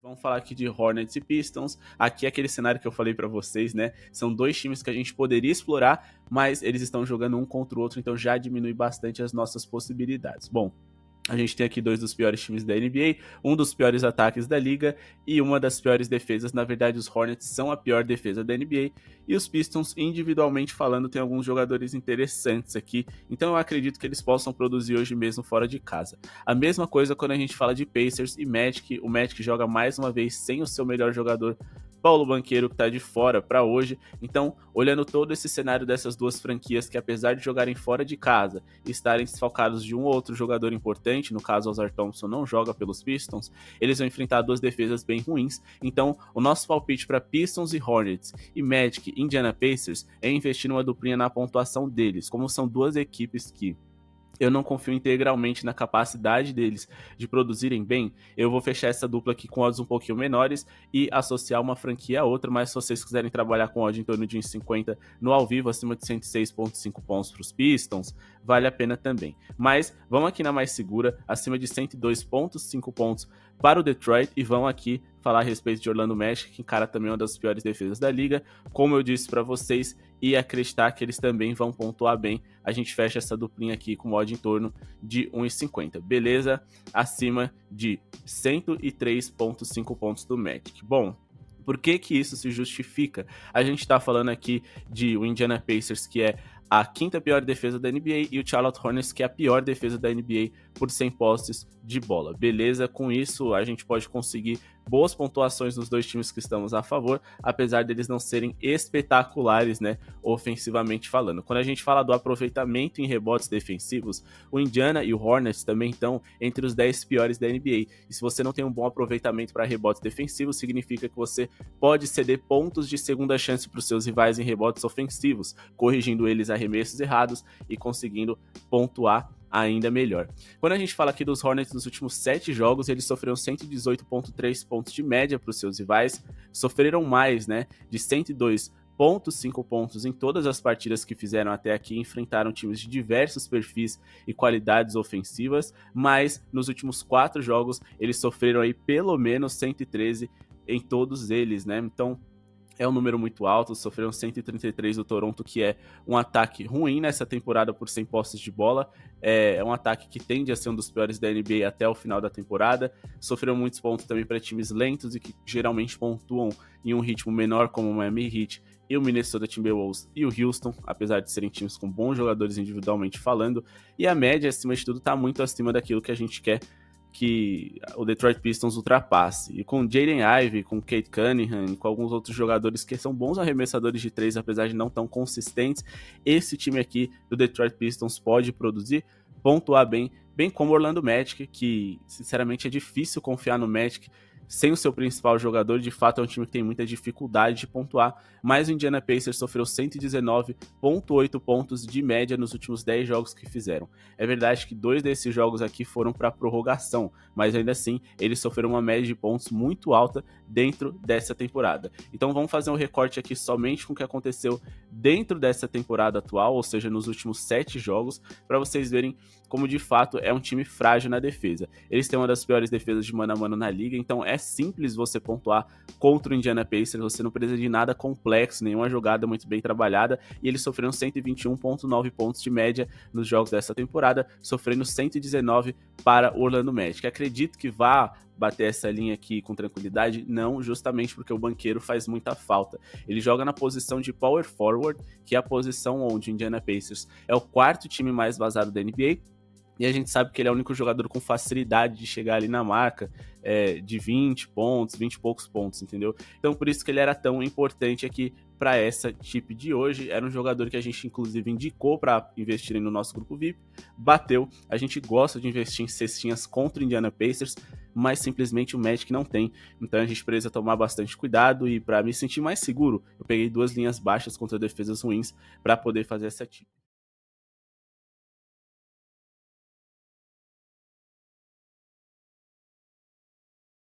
Vamos falar aqui de Hornets e Pistons. Aqui é aquele cenário que eu falei pra vocês, né? São dois times que a gente poderia explorar, mas eles estão jogando um contra o outro, então já diminui bastante as nossas possibilidades. Bom, a gente tem aqui dois dos piores times da NBA, um dos piores ataques da liga e uma das piores defesas. Na verdade, os Hornets são a pior defesa da NBA e os Pistons, individualmente falando, tem alguns jogadores interessantes aqui. Então eu acredito que eles possam produzir hoje mesmo fora de casa. A mesma coisa quando a gente fala de Pacers e Magic. O Magic joga mais uma vez sem o seu melhor jogador, Paulo Banchero, que está de fora para hoje. Então, olhando todo esse cenário dessas duas franquias que, apesar de jogarem fora de casa e estarem desfalcados de um ou outro jogador importante, no caso Ozar Thompson não joga pelos Pistons, eles vão enfrentar duas defesas bem ruins. Então, o nosso palpite para Pistons e Hornets e Magic e Indiana Pacers é investir numa duplinha na pontuação deles, como são duas equipes que eu não confio integralmente na capacidade deles de produzirem bem, eu vou fechar essa dupla aqui com odds um pouquinho menores e associar uma franquia a outra, mas se vocês quiserem trabalhar com odd em torno de 1,50 no ao vivo, acima de 106,5 pontos para os Pistons, vale a pena também. Mas vamos aqui na mais segura, acima de 102,5 pontos para o Detroit, e vamos aqui falar a respeito de Orlando Magic, que encara também uma das piores defesas da liga, como eu disse para vocês, e acreditar que eles também vão pontuar bem. A gente fecha essa duplinha aqui com odd em torno de 1,50, beleza? Acima de 103,5 pontos do Magic. Bom, por que que isso se justifica? A gente está falando aqui de o Indiana Pacers, que é a quinta pior defesa da NBA, e o Charlotte Hornets, que é a pior defesa da NBA por 100 postes de bola. Beleza? Com isso, a gente pode conseguir boas pontuações nos dois times que estamos a favor, apesar deles não serem espetaculares, né, ofensivamente falando. Quando a gente fala do aproveitamento em rebotes defensivos, o Indiana e o Hornets também estão entre os 10 piores da NBA. E se você não tem um bom aproveitamento para rebotes defensivos, significa que você pode ceder pontos de segunda chance para os seus rivais em rebotes ofensivos, corrigindo eles arremessos errados e conseguindo pontuar ainda melhor. Quando a gente fala aqui dos Hornets, nos últimos 7 jogos, eles sofreram 118,3 pontos de média para os seus rivais, sofreram mais, né, de 102,5 pontos em todas as partidas que fizeram até aqui, enfrentaram times de diversos perfis e qualidades ofensivas, mas nos últimos 4 jogos eles sofreram aí pelo menos 113 em todos eles, né? Então é um número muito alto, sofreram 133 do Toronto, que é um ataque ruim nessa temporada por 100 posses de bola, é um ataque que tende a ser um dos piores da NBA até o final da temporada, sofreram muitos pontos também para times lentos e que geralmente pontuam em um ritmo menor, como o Miami Heat e o Minnesota Timberwolves e o Houston, apesar de serem times com bons jogadores individualmente falando, e a média, acima de tudo, está muito acima daquilo que a gente quer que o Detroit Pistons ultrapasse. E com Jaden Ivey, com Cade Cunningham, com alguns outros jogadores que são bons arremessadores de 3, apesar de não tão consistentes, esse time aqui do Detroit Pistons pode produzir, pontuar bem, bem como o Orlando Magic, que sinceramente é difícil confiar no Magic sem o seu principal jogador. De fato é um time que tem muita dificuldade de pontuar, mas o Indiana Pacers sofreu 119,8 pontos de média nos últimos 10 jogos que fizeram. É verdade que 2 desses jogos aqui foram para prorrogação, mas ainda assim eles sofreram uma média de pontos muito alta dentro dessa temporada. Então vamos fazer um recorte aqui somente com o que aconteceu dentro dessa temporada atual, ou seja, nos últimos 7 jogos, para vocês verem como de fato é um time frágil na defesa. Eles têm uma das piores defesas de mano a mano na liga, então é simples você pontuar contra o Indiana Pacers, você não precisa de nada complexo, nenhuma jogada muito bem trabalhada, e eles sofreram 121,9 pontos de média nos jogos dessa temporada, sofrendo 119 para o Orlando Magic. Acredito que vá bater essa linha aqui com tranquilidade? Não, justamente porque o Banchero faz muita falta. Ele joga na posição de power forward, que é a posição onde o Indiana Pacers é o quarto time mais vazado da NBA, e a gente sabe que ele é o único jogador com facilidade de chegar ali na marca de 20 pontos, 20 e poucos pontos, entendeu? Então por isso que ele era tão importante aqui para essa tip de hoje. Era um jogador que a gente inclusive indicou para investirem no nosso grupo VIP, bateu. A gente gosta de investir em cestinhas contra o Indiana Pacers, mas simplesmente o Magic não tem, então a gente precisa tomar bastante cuidado, e para me sentir mais seguro, eu peguei 2 linhas baixas contra defesas ruins para poder fazer essa tip.